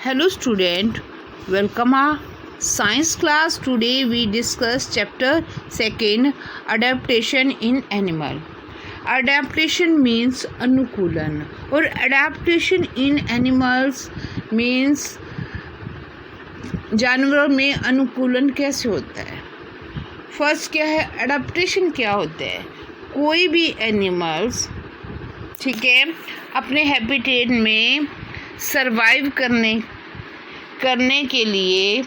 Hello student, welcome our science class. Today we discuss chapter 2 adaptation in animal. Adaptation means अनुकूलन और adaptation in animals means जानवरों में अनुकूलन कैसे होता है. फर्स्ट क्या है, अडेप्टेशन क्या होता है. कोई भी एनिमल्स, ठीक है, अपने हैबिटेट में सरवाइव करने के लिए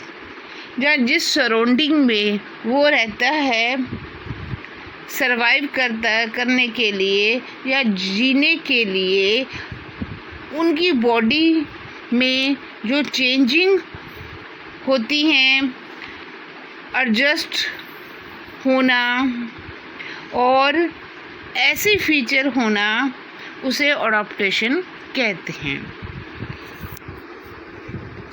या जिस सराउंडिंग में वो रहता है सरवाइव करने के लिए या जीने के लिए उनकी बॉडी में जो चेंजिंग होती हैं, एडजस्ट होना और ऐसे फीचर होना, उसे अडॉप्टेशन कहते हैं.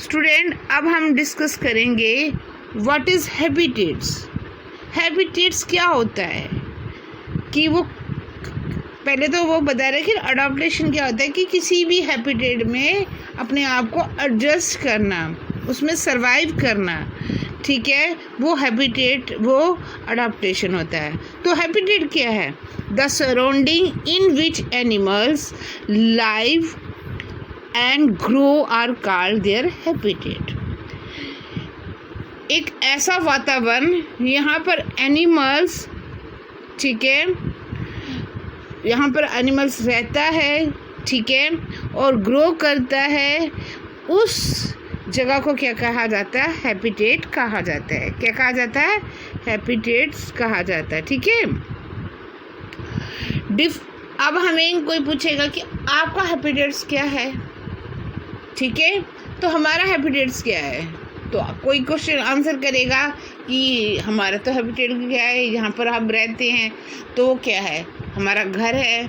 स्टूडेंट, अब हम डिस्कस करेंगे व्हाट इज़ हैबिटेट्स. हैबिटेट्स क्या होता है कि वो पहले तो वो बता रहे कि अडॉप्टेशन क्या होता है कि किसी भी हैबिटेट में अपने आप को एडजस्ट करना, उसमें सरवाइव करना, ठीक है, वो हैबिटेट, वो अडॉप्टेशन होता है. तो हैबिटेट क्या है? The surrounding in which animals live and grow are called their habitat. एक ऐसा वातावरण यहाँ पर एनिमल्स, ठीक है, यहाँ पर एनिमल्स रहता है, ठीक है, और ग्रो करता है, उस जगह को क्या कहा जाता है? हैबिटेट कहा जाता है. क्या कहा जाता है? हैबिटेट्स कहा जाता है. ठीक है. अब हमें कोई पूछेगा कि आपका हैबिटेट्स क्या है, ठीक है, तो हमारा हैबिटेट्स क्या है, तो कोई क्वेश्चन आंसर करेगा कि हमारा तो हैबिटेट क्या है, यहाँ पर हम रहते हैं, तो वो क्या है? हमारा घर है.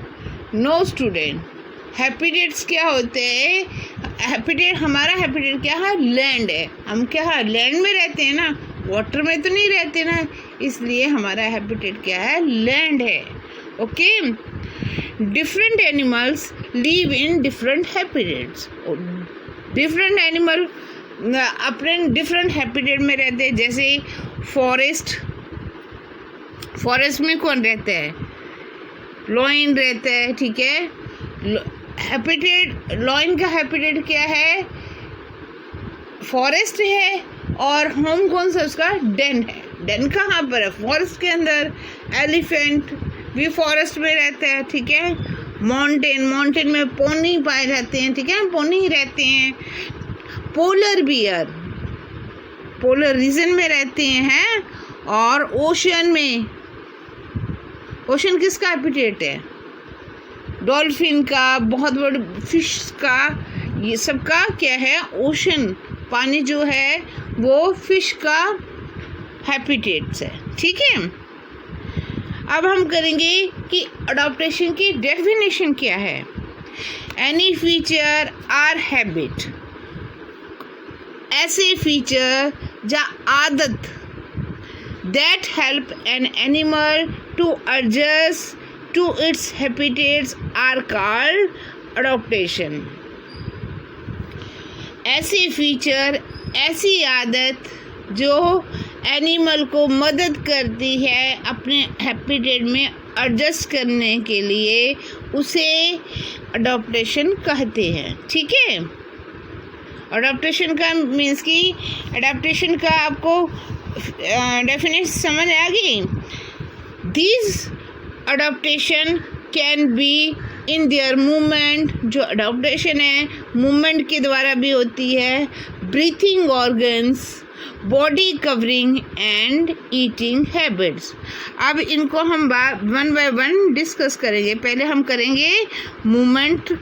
नो स्टूडेंट, हैबिटेट्स क्या होते हैं? हमारा हैबिटेट क्या है? लैंड है. हम क्या है? लैंड में रहते हैं ना, वाटर में तो नहीं रहते ना, इसलिए हमारा हैबिटेट क्या है? लैंड है. Okay. Different animals live in different habitats. Different animal अपने डिफरेंट हैबिटेट में रहते हैं. जैसे फॉरेस्ट में कौन रहता है? लॉयन रहता है. ठीक है. हैबिटेट, लॉयन का हैबिटेट क्या है? फॉरेस्ट है. और होम कौन सा उसका? डेन है. डेन कहाँ पर है? फॉरेस्ट के अंदर. एलिफेंट भी फॉरेस्ट में रहता है. ठीक है. माउंटेन में पोनी पाए जाते हैं. ठीक है, पोनी रहते हैं. पोलर बियर पोलर रीजन में रहते हैं. और ओशन में, ओशन किसका हैबिटेट है? डॉल्फिन का, बहुत बड़े फिश का, ये सब का क्या है? ओशन, पानी जो है वो फिश का हैबिटेट्स है. ठीक है. अब हम करेंगे कि अडॉप्टेशन की डेफिनेशन क्या है. एनी फीचर आर हैबिट, ऐसे फीचर या आदत that help an animal to adjust to its habitats are called adaptation. ऐसे फीचर, ऐसी आदत जो एनिमल को मदद करती है अपने हैबिटेट में एडजस्ट करने के लिए, उसे अडॉप्टेशन कहते हैं. ठीक है. अडॉप्टेशन का मीन्स कि अडॉप्टेशन का आपको डेफिनेशन समझ आ गई. This adaptation can be in their movement. जो अडॉप्टेशन है मूवमेंट के द्वारा भी होती है. Breathing organs, body covering and eating habits. अब इनको हम वन बाय वन डिस्कस करेंगे. पहले हम करेंगे मूवमेंट,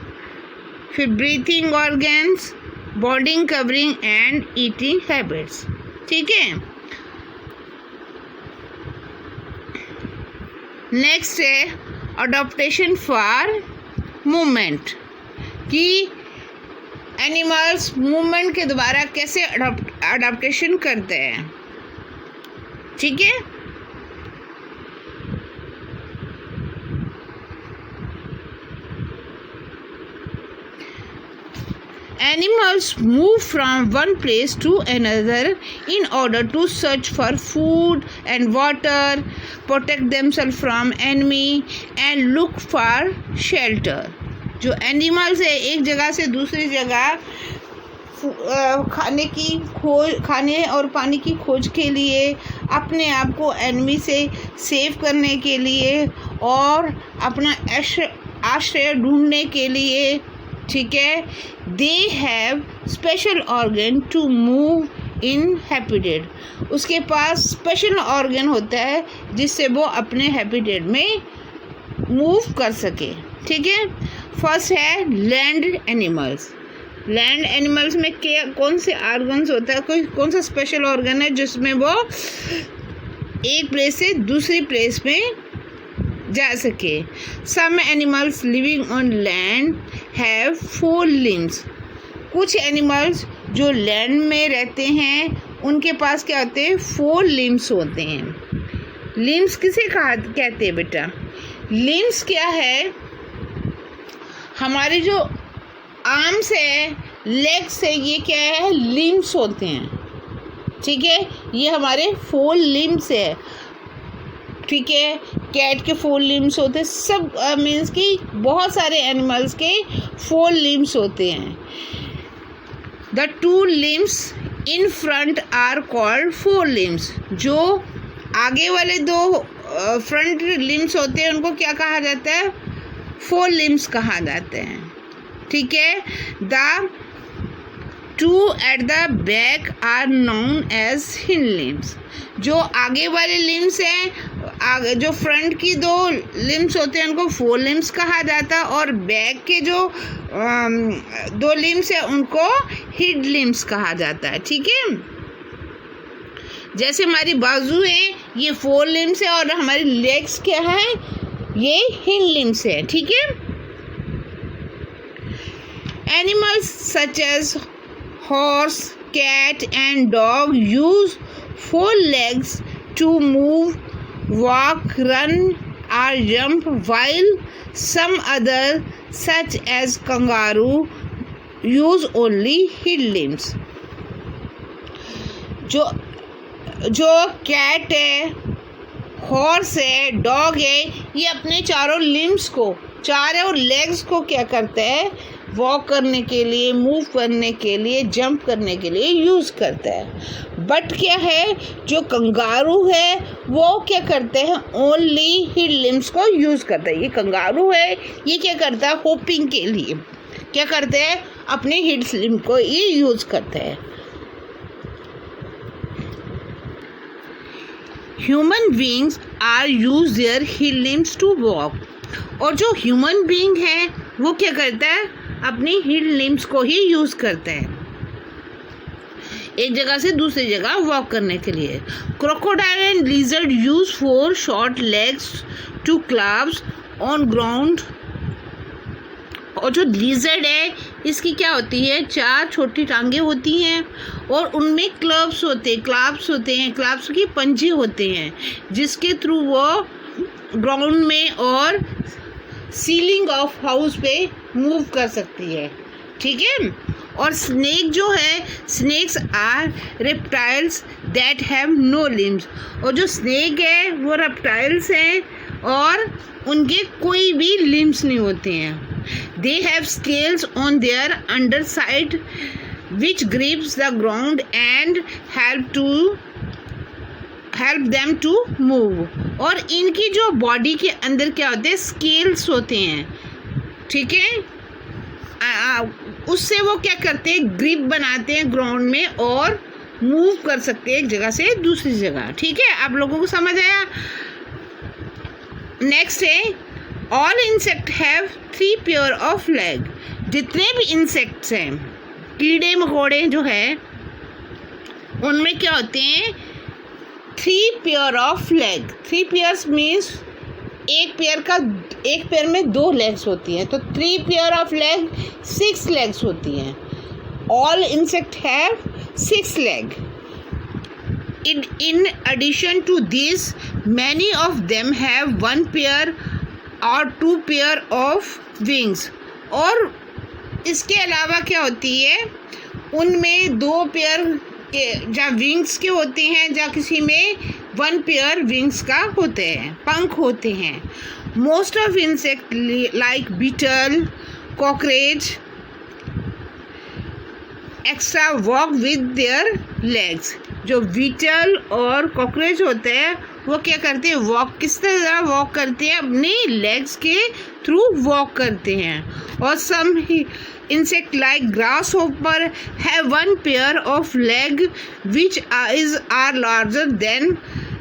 फिर breathing organs, body covering and eating habits. ठीक है. नेक्स्ट है अडॉप्टेशन फॉर मूवमेंट, कि एनिमल्स मूवमेंट के द्वारा कैसे अडॉप्टेशन करते हैं. ठीक है. Animals move from one place to another in order to search for food and water, protect themselves from enemy and look for shelter. जो एनिमल्स है एक जगह से दूसरी जगह खाने और पानी की खोज के लिए, अपने आप को एनिमी से सेव करने के लिए और अपना आश्रय ढूंढने के लिए, ठीक है, they have special organ to move in habitat. उसके पास स्पेशल ऑर्गन होता है जिससे वो अपने हैबिटेट में मूव कर सके, ठीक है. फर्स्ट है लैंड एनिमल्स. लैंड एनिमल्स में कौन से ऑर्गन्स होता है, कौन सा स्पेशल ऑर्गन है जिसमें वो एक प्लेस से दूसरी प्लेस में जा सके. Some animals living on land have 4 limbs. कुछ एनिमल्स जो लैंड में रहते हैं उनके पास क्या होते हैं, 4 limbs होते हैं. लिम्स किसे कहते हैं बेटा? लिम्स क्या है, हमारे जो आर्म्स है, लेग्स है, ये क्या है, लिम्स होते हैं, ठीक है. ये हमारे 4 limbs है, ठीक है. कैट के 4 limbs होते हैं, सब मीन्स कि बहुत सारे एनिमल्स के 4 limbs होते हैं. The 2 limbs in front are called 4 limbs. जो आगे वाले 2 फ्रंट लिम्स होते हैं उनको क्या कहा जाता है, 4 limbs कहा जाते हैं, ठीक है. The 2 at the back are known as hind limbs. जो आगे वाले लिम्स हैं, जो फ्रंट की 2 limbs होते हैं उनको 4 limbs कहा जाता है और बैक के जो 2 limbs हैं उनको हिंड limbs कहा जाता है, ठीक है. जैसे हमारी बाजू है ये 4 limbs है और हमारी लेग्स क्या है, ये हिंड limbs है, ठीक है. Animals such as horse, cat and dog use 4 legs to move, walk, run or jump, while some others such as kangaroo use only hind limbs. जो कैट है, हॉर्स है, डॉग है, ये अपने चारों लिम्स को, चारों लेग्स को क्या करते हैं, वॉक करने के लिए, मूव करने के लिए, जंप करने के लिए यूज़ करता है. बट क्या है, जो कंगारू है वो क्या करते हैं, ओनली हिंड लिम्स को यूज़ करता है. ये कंगारू है, ये क्या करता है, होपिंग के लिए क्या करते हैं, अपने हिंड लिम्स को ये यूज़ करते हैं. Human beings are use their hind limbs to walk. और जो ह्यूमन बींग है वो क्या करता है, अपनी हिंड लिम्स को ही यूज़ करते हैं एक जगह से दूसरी जगह वॉक करने के लिए. Crocodile and lizard use 4 short legs to clubs on ground. और जो लिजर्ड है इसकी क्या होती है, 4 छोटी टांगे होती हैं और उनमें क्लब्स होते हैं, क्लब्स की पंजे होते हैं जिसके थ्रू वो ग्राउंड में और सीलिंग ऑफ हाउस पे मूव कर सकती है, ठीक है. और स्नेक जो है, snakes are reptiles that have no limbs. और जो स्नेक है वो रेप्टाइल्स हैं और उनके कोई भी लिम्स नहीं होते हैं. They have scales on their under side which grips the ground and help them to move. और इनकी जो बॉडी के अंदर क्या होते हैं, स्केल्स होते हैं, ठीक है. उससे वो क्या करते हैं, ग्रिप बनाते हैं ग्राउंड में और मूव कर सकते हैं एक जगह से दूसरी जगह, ठीक है. आप लोगों को समझ आया. नेक्स्ट है all insect have 3 pair of leg. जितने भी इंसेक्ट्स हैं, कीड़े मकोड़े जो है, उनमें क्या होते हैं, 3 pair of leg. 3 pairs means एक पेयर में 2 लेग्स होती हैं, तो 3 पेयर ऑफ लेग 6 लेग्स होती हैं. All insect have 6 leg. In addition to this, many of them have 1 pair or 2 pair of wings. और इसके अलावा क्या होती है, उनमें 2 पेयर के जहाँ विंग्स के होते हैं, जहाँ किसी में 1 पेयर विंग्स का होते हैं, पंख होते हैं। Most of insect like beetle, cockroach extra walk with their legs. जो बीटल और कॉकरोच होते हैं वो क्या करते हैं, वॉक किस तरह वॉक करते हैं, अपने लेग्स के थ्रू वॉक करते हैं। और सम insect like grasshopper have 1 pair of leg which are larger than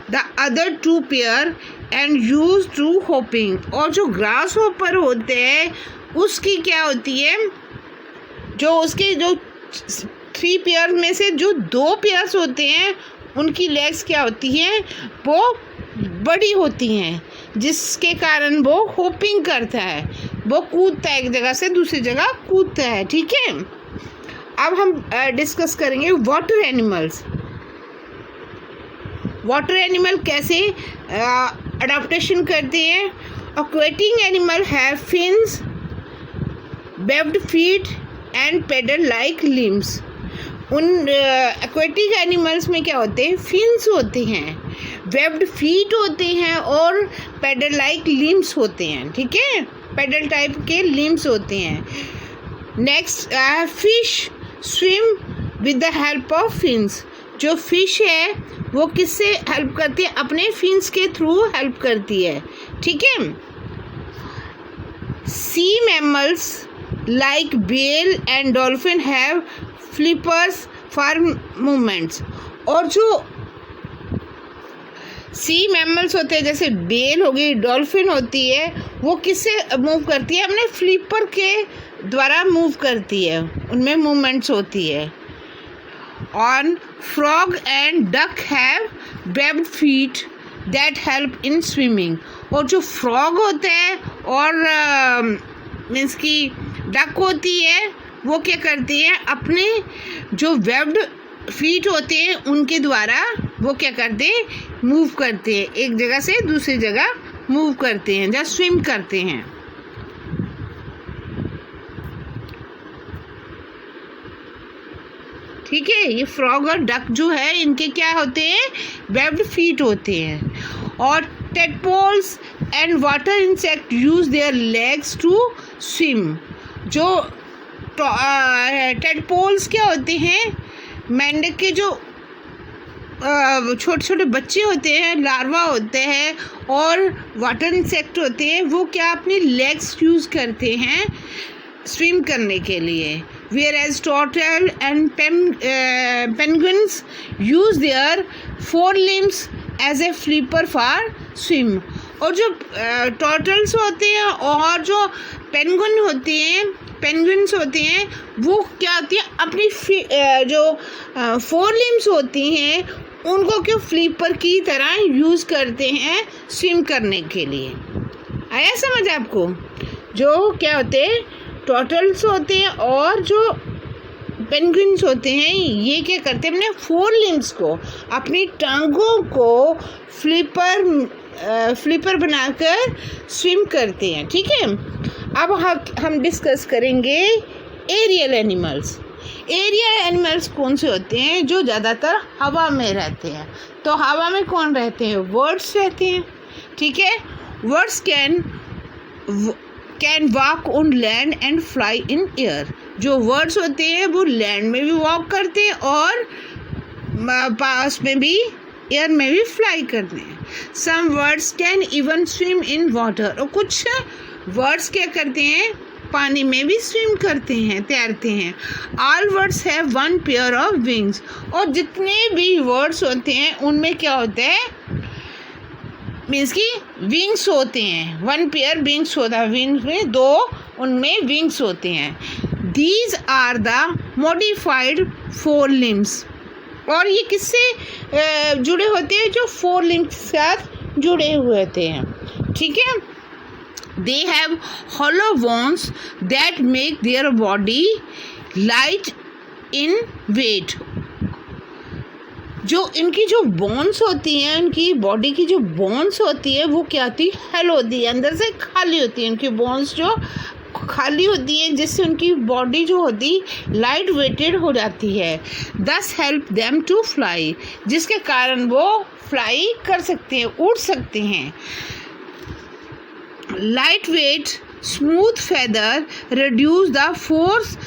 the other 2 pair and used to hopping। और जो grasshopper होते हैं उसकी क्या होती है, जो उसके जो 3 पेयर में से जो 2 पेयर्स होते हैं उनकी लेग्स क्या होती हैं, वो बड़ी होती हैं, जिसके कारण वो होपिंग करता है, वो कूदता है, एक जगह से दूसरी जगह कूदता है। ठीक है, अब हम डिस्कस करेंगे वाटर एनिमल्स। वाटर एनिमल कैसे अडॉप्टेशन करते हैं। Aquatic animal have fins, webbed feet and pedal like limbs. उन एक्वेटिक एनिमल्स में क्या होते हैं, फिन्स होते हैं, वेब्ड फीट होते हैं और पेडल लाइक लिम्स होते हैं। ठीक है, पेडल टाइप के लिम्स होते हैं। Next, fish swim with the help of fins. जो फिश है वो किससे हेल्प करती है, अपने फिन्स के थ्रू हेल्प करती है। ठीक है, सी mammals like whale and dolphin have flippers for movements। और जो सी मैमल्स होते हैं जैसे व्हेल हो गई, डॉल्फिन होती है, वो किससे मूव करती है, अपने फ्लिपर के द्वारा मूव करती है, उनमें मूवमेंट्स होती है। On frog and duck have webbed feet that help in swimming. और जो फ्रॉग होते हैं और मीन्स की डक होती है, वो क्या करती है, अपने जो वेब्ड फीट होते हैं उनके द्वारा वो क्या करते हैं, मूव करते हैं, एक जगह से दूसरी जगह मूव करते हैं, जहाँ स्विम करते हैं। ठीक है, ये फ्रॉग और डक जो है इनके क्या होते हैं, वेब्ड फीट होते हैं। और tadpoles and water insect use their legs to swim. जो टेडपोल्स क्या होते हैं, मेंढक के जो छोटे छोटे बच्चे होते हैं, लार्वा होते हैं और वाटर इंसेक्ट होते हैं, वो क्या अपनी लेग्स यूज़ करते हैं स्विम करने के लिए। whereas turtle and penguins use their forelimbs as a flipper for swim। और जो टर्टल्स होते हैं और जो पेंगुइन्स होते हैं वो क्या होती है, अपनी जो 4 लिम्स होती हैं उनको क्यों फ्लिपर की तरह यूज़ करते हैं स्विम करने के लिए। आया समझ आपको। जो क्या होते हैं, टर्टल्स होते हैं और जो पेंगुइन्स होते हैं, ये क्या करते हैं, अपने 4 लिम्स को, अपनी टांगों को फ्लिपर बनाकर स्विम करते हैं। ठीक है, अब हम डिस्कस करेंगे एरियल एनिमल्स। एरियल एनिमल्स कौन से होते हैं, जो ज़्यादातर हवा में रहते हैं। तो हवा में कौन रहते हैं, बर्ड्स रहते हैं। ठीक है, birds can walk on land and fly in air. जो बर्ड्स होते हैं वो लैंड में भी वॉक करते हैं और पास में भी एयर में भी फ्लाई करते हैं। Some birds can even swim in water. और कुछ बर्ड्स क्या करते हैं, पानी में भी स्विम करते हैं, तैरते हैं। All birds have 1 pair of wings. और जितने भी बर्ड्स होते हैं उनमें क्या होता है, मीन्स की विंग्स होते हैं, 1 पेयर विंग्स होता है, विंग्स में 2 उनमें विंग्स होते हैं। These are the modified 4 limbs. और ये किससे जुड़े होते हैं, जो 4 लिम्स के साथ जुड़े हुए होते हैं। ठीक है, they have hollow bones that make their body light in weight। जो इनकी जो बोन्स होती हैं, इनकी बॉडी की जो बोन्स होती है वो क्या होती है, हेलो होती है, अंदर से खाली होती है। इनकी बोन्स जो खाली होती हैं, जिससे उनकी बॉडी जो होती लाइट वेटेड हो जाती है। दस हेल्प देम टू फ्लाई, जिसके कारण वो फ्लाई कर सकते हैं, उड़ सकते हैं। Light weight smooth feather reduce the force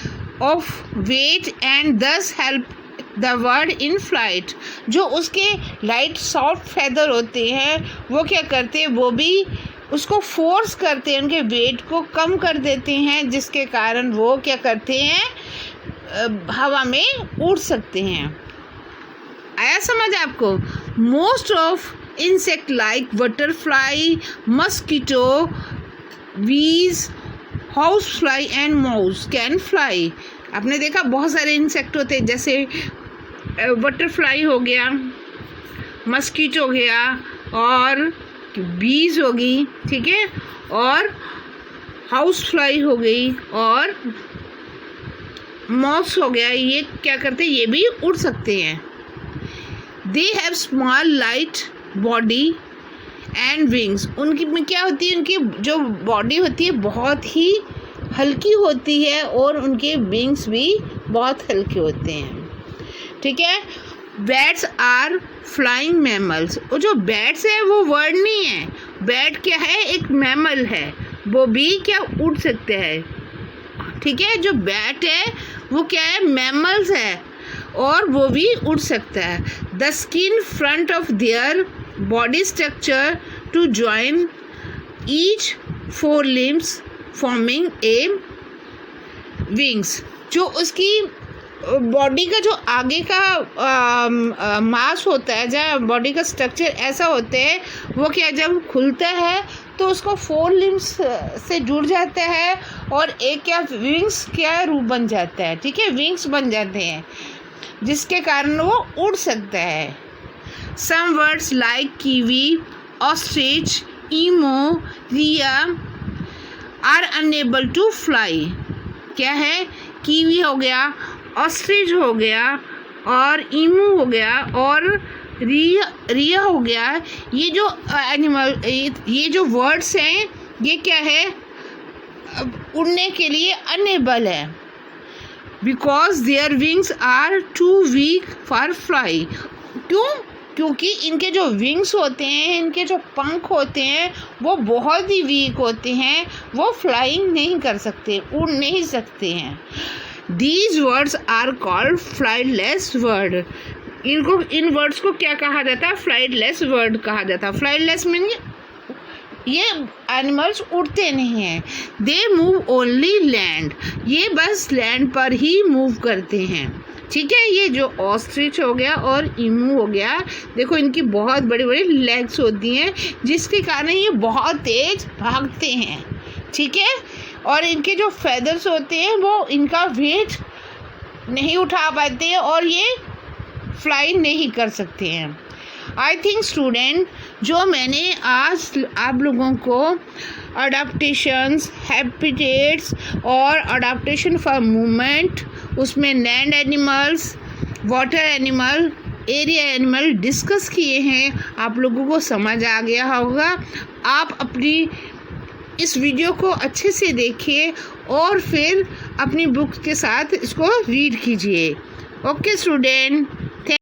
of weight and this help the bird in flight. जो उसके लाइट सॉफ्ट फेदर होते हैं वो क्या करते हैं, वो भी उसको फोर्स करते हैं, उनके वेट को कम कर देते हैं, जिसके कारण वो क्या करते हैं, हवा में उड़ सकते हैं। आया समझ आपको? Most of insect like butterfly, mosquito, bees, house fly and mouse can fly. आपने देखा बहुत सारे इंसेक्ट होते हैं, जैसे बटरफ्लाई हो गया, मस्कीटो हो गया और बीज होगी, ठीक है, और हाउस फ्लाई हो गई और मॉस हो गया। ये क्या करते हैं, ये भी उड़ सकते हैं। They have small light body and wings. उनकी में क्या होती है, उनकी जो बॉडी होती है बहुत ही हल्की होती है और उनके विंग्स भी बहुत हल्के होते हैं, ठीक है। Bats are flying mammals. वो जो बैट्स है वो वर्ड नहीं है, बैट क्या है, एक मैमल है, वो भी क्या उड़ सकते हैं, ठीक है। जो बैट है वो क्या है, मैमल्स है और वो भी उड़ सकता है। The skin front of their body structure to join each four limbs forming a wings. जो उसकी बॉडी का जो आगे का मांस होता है, जहाँ बॉडी का स्ट्रक्चर ऐसा होता है, वो क्या जब खुलता है तो उसको फोर लिम्स से जुड़ जाता है और एक क्या विंग्स क्या रूप बन जाता है, ठीक है, विंग्स बन जाते हैं, जिसके कारण वो उड़ सकता है। Some birds like kiwi, ostrich, emu, rhea are unable to fly. क्या है, कीवी हो गया, ऑस्ट्रिच हो गया और ईमू हो गया और रिया हो गया। ये जो एनिमल, ये जो वर्ड्स हैं, ये क्या है, उड़ने के लिए अनएबल है, because their wings are too weak for fly. क्यों? क्योंकि इनके जो विंग्स होते हैं, इनके जो पंख होते हैं, वो बहुत ही वीक होते हैं, वो फ्लाइंग नहीं कर सकते, उड़ नहीं सकते हैं। These words are called flightless word. In words को क्या कहा जाता है, फ्लाइटलेस वर्ड कहा जाता है। फ्लाइटलेस मीन ये एनिमल्स उड़ते नहीं हैं। दे मूव ओनली लैंड, ये बस लैंड पर ही मूव करते हैं, ठीक है। ये जो ऑस्ट्रिच हो गया और ईमू हो गया, देखो इनकी बहुत बड़ी बड़ी लेग्स होती हैं, जिसके कारण ये बहुत तेज भागते हैं, ठीक है। और इनके जो फेदर्स होते हैं वो इनका वेट नहीं उठा पाते हैं और ये फ्लाई नहीं कर सकते हैं। आई थिंक स्टूडेंट, जो मैंने आज आप लोगों को अडाप्टेशंस, हैबिटेट्स और अडाप्टेशन फॉर मूवमेंट, उसमें land animals, water animal, area animal discuss किए हैं, आप लोगों को समझ आ गया होगा। आप अपनी इस वीडियो को अच्छे से देखिए और फिर अपनी बुक के साथ इसको रीड कीजिए। Okay student.